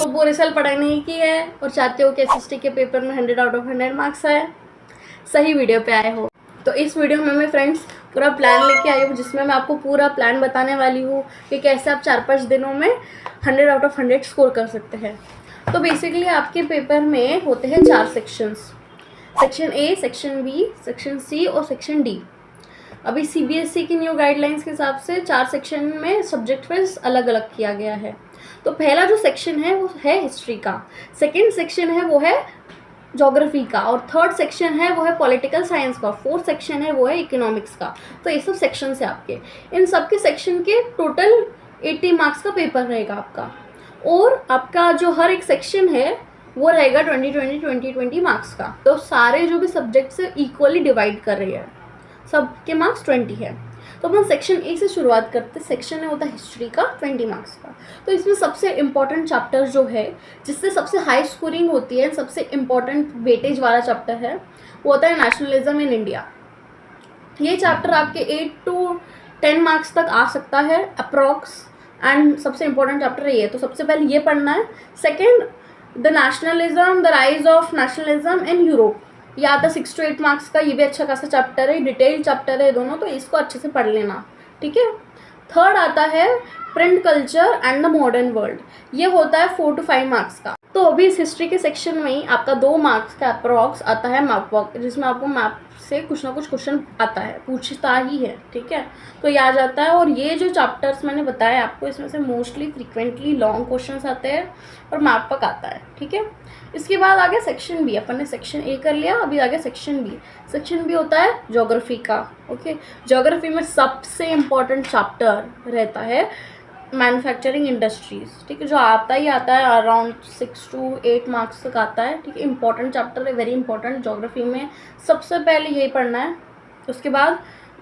तो पूरे साल पढ़ाई नहीं की है और चाहते हो कि एसएसटी के पेपर में 100 आउट ऑफ 100 मार्क्स आए, सही वीडियो पे आए हो। तो इस वीडियो में मैं फ्रेंड्स पूरा प्लान लेके आई हूँ, जिसमें मैं आपको पूरा प्लान बताने वाली हूँ कि कैसे आप 4-5 दिनों में 100 आउट ऑफ 100 स्कोर कर सकते हैं। तो बेसिकली आपके पेपर में होते हैं 4 sections, section A, section B, section C और सेक्शन डी। अभी सीबीएसई की न्यू गाइडलाइंस के हिसाब से 4 सेक्शन में सब्जेक्ट वाइज अलग अलग किया गया है। तो पहला जो सेक्शन है वो है हिस्ट्री का, सेकेंड सेक्शन है वो है ज्योग्राफी का, और थर्ड सेक्शन है वो है पॉलिटिकल साइंस का, फोर्थ सेक्शन है वो है इकोनॉमिक्स का। तो ये सब सेक्शन है आपके। इन सब के सेक्शन के टोटल 80 मार्क्स का पेपर रहेगा आपका, और आपका जो हर एक सेक्शन है वो रहेगा 20 मार्क्स का। तो सारे जो भी सब्जेक्ट्स है इक्वली डिवाइड कर रही है, सबके मार्क्स 20 है। तो अपन सेक्शन ए से शुरुआत करते हैं। सेक्शन ए होता है हिस्ट्री का, 20 मार्क्स का। तो इसमें सबसे इम्पॉर्टेंट चैप्टर जो है, जिससे सबसे हाई स्कोरिंग होती है, सबसे इम्पॉर्टेंट वेटेज वाला चैप्टर है, वो होता है नेशनलिज्म इन इंडिया। ये चैप्टर आपके 8 to 10 मार्क्स तक आ सकता है अप्रॉक्स, एंड सबसे इम्पॉर्टेंट चैप्टर ये है। तो सबसे पहले ये पढ़ना है। Second, the nationalism, the rise of nationalism in Europe, ये आता है 6 to 8 मार्क्स का। ये भी अच्छा खासा चैप्टर है, डिटेल चैप्टर है दोनों, तो इसको अच्छे से पढ़ लेना, ठीक है। थर्ड आता है print culture and the modern world, ये होता है 4 to 5 मार्क्स का। तो अभी इस हिस्ट्री के सेक्शन में ही आपका 2 मार्क्स का अप्रॉक्स आता है मैप वर्क, जिसमें आपको मैप से कुछ ना कुछ क्वेश्चन आता है, पूछता ही है, ठीक है। तो ये आ जाता है। और ये जो चैप्टर्स मैंने बताया आपको, इसमें से मोस्टली फ्रिक्वेंटली लॉन्ग क्वेश्चंस आते हैं और मैप वर्क आता है, ठीक है। इसके बाद आगे सेक्शन बी, अपन ने सेक्शन ए कर लिया, अभी आगे सेक्शन बी। सेक्शन बी होता है ज्योग्राफी का, ओके। ज्योग्राफी में सबसे इम्पॉर्टेंट चैप्टर रहता है मैन्युफैक्चरिंग इंडस्ट्रीज़, ठीक है, जो आता ही आता है, अराउंड 6 to 8 मार्क्स तक आता है, ठीक है। इंपॉर्टेंट चैप्टर है, वेरी इंपॉर्टेंट। ज्योग्राफी में सबसे पहले यही पढ़ना है। उसके बाद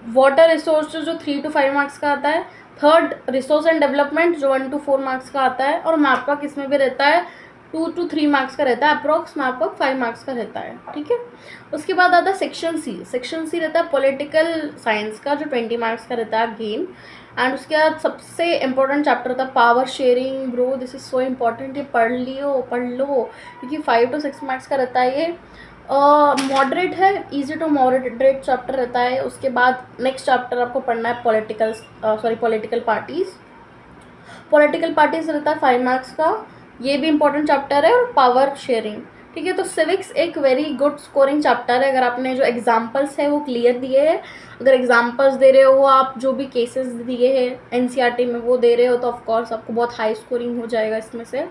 वाटर रिसोर्स जो 3 to 5 मार्क्स का आता है। थर्ड, रिसोर्स एंड डेवलपमेंट जो 1 to 4 मार्क्स का आता है। और मैप वर्क इसमें भी रहता है, 2 to 3 मार्क्स का रहता है अप्रॉक्स। मैप वर्क 5 मार्क्स का रहता है, ठीक है। उसके बाद आता है सेक्शन सी। सेक्शन सी रहता है पॉलिटिकल साइंस का, जो 20 मार्क्स का रहता है अगेन। एंड उसके बाद सबसे इम्पोर्टेंट चैप्टर होता है power sharing. Bro, this is so important, ये पढ़ लो, क्योंकि 5 to 6 मार्क्स का रहता है ये। मॉडरेट है, इजी टू मॉडरेट चैप्टर रहता है। उसके बाद नेक्स्ट चैप्टर आपको पढ़ना है पॉलिटिकल पार्टीज़। पॉलिटिकल पार्टीज़ रहता है 5 मार्क्स का, ये भी इंपॉर्टेंट चैप्टर है। और पावर शेयरिंग, ठीक है। तो सिविक्स एक वेरी गुड स्कोरिंग चैप्टर है, अगर आपने जो एग्जांपल्स है वो क्लियर दिए हैं, अगर एग्जांपल्स दे रहे हो आप, जो भी केसेस दिए हैं एनसीईआरटी में वो दे रहे हो, तो ऑफकोर्स आपको बहुत हाई स्कोरिंग हो जाएगा इसमें से।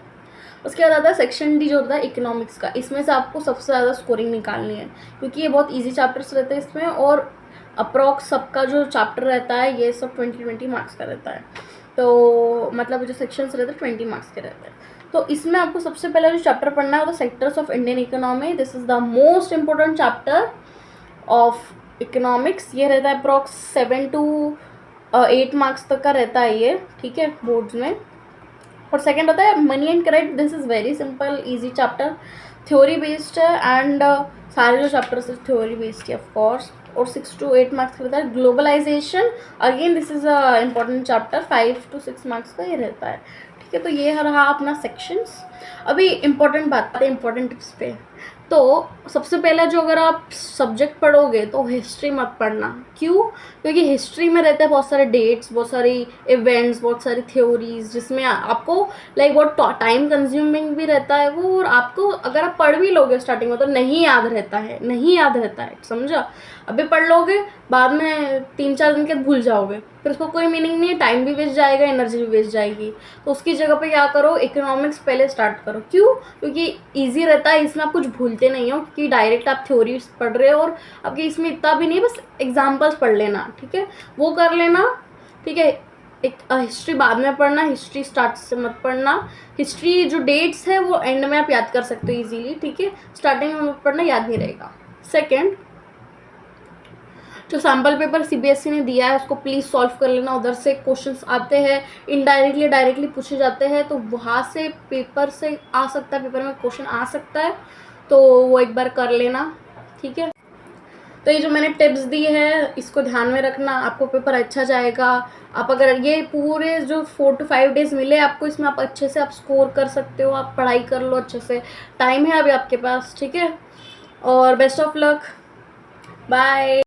उसके बाद आता है सेक्शन डी, जो होता है इकोनॉमिक्स का। इसमें से आपको सबसे ज़्यादा स्कोरिंग निकालनी है, क्योंकि ये बहुत ईजी चैप्टर्स रहते हैं इसमें, और अप्रॉक्स सबका जो चैप्टर रहता है ये सब 20 मार्क्स का रहता है। तो मतलब जो सेक्शंस रहते हैं 20 मार्क्स के रहते हैं। तो इसमें आपको सबसे पहले जो चैप्टर पढ़ना है वो sectors of Indian economy. This is the most important chapter of economics. ये रहता है अप्रॉक्स 7 to 8 मार्क्स तक का रहता है ये, ठीक है, बोर्ड्स में। और सेकंड होता है money and credit. This is very simple, easy chapter, theory based है, एंड सारे जो चैप्टर्स है थ्योरी बेस्ड है ऑफकोर्स। और 6 to 8 मार्क्स का रहता है globalisation. Again this is a important chapter, 5 to 6 marks का ये रहता है, ठीक है। तो ये रहा अपना सेक्शंस। अभी इम्पॉर्टेंट बात है, इम्पॉर्टेंट टिप्स पे। तो सबसे पहले जो अगर आप सब्जेक्ट पढ़ोगे तो हिस्ट्री मत पढ़ना। क्यों? क्योंकि हिस्ट्री में रहते हैं बहुत सारे डेट्स, बहुत सारी इवेंट्स, बहुत सारी थ्योरीज, जिसमें आपको लाइक बहुत टाइम कंज्यूमिंग भी रहता है वो। और आपको अगर आप पढ़ भी लोगे स्टार्टिंग में तो नहीं याद रहता है, समझा। अभी पढ़ लोगे, बाद में 3-4 दिन के भूल जाओगे, फिर उसको कोई मीनिंग नहीं है, टाइम भी वेस्ट जाएगा, एनर्जी भी वेस्ट जाएगी। तो उसकी जगह पे क्या करो, इकोनॉमिक्स पहले स्टार्ट करो। क्यों? क्योंकि ईजी रहता है, इसमें आप कुछ भूलते नहीं हो, क्योंकि डायरेक्ट आप थ्योरी पढ़ रहे हो, और आपके इसमें इतना भी नहीं है, बस एग्जाम्पल्स पढ़ लेना, ठीक है, वो कर लेना, ठीक है। एक हिस्ट्री बाद में पढ़ना, हिस्ट्री स्टार्ट से मत पढ़ना। हिस्ट्री जो डेट्स है वो एंड में आप याद कर सकते हो इजीली, ठीक है, स्टार्टिंग में मत पढ़ना, याद नहीं रहेगा। सेकेंड, जो सैम्पल पेपर सीबीएसई ने दिया है उसको प्लीज़ सॉल्व कर लेना। उधर से क्वेश्चंस आते हैं, इनडायरेक्टली डायरेक्टली पूछे जाते हैं, तो वहाँ से पेपर से आ सकता है, पेपर में क्वेश्चन आ सकता है, तो वो एक बार कर लेना, ठीक है। तो ये जो मैंने टिप्स दी है इसको ध्यान में रखना, आपको पेपर अच्छा जाएगा। आप अगर ये पूरे जो 4 to 5 डेज़ मिले आपको, इसमें आप अच्छे से आप स्कोर कर सकते हो, आप पढ़ाई कर लो अच्छे से, टाइम है अभी आपके पास, ठीक है। और बेस्ट ऑफ लक, बाय।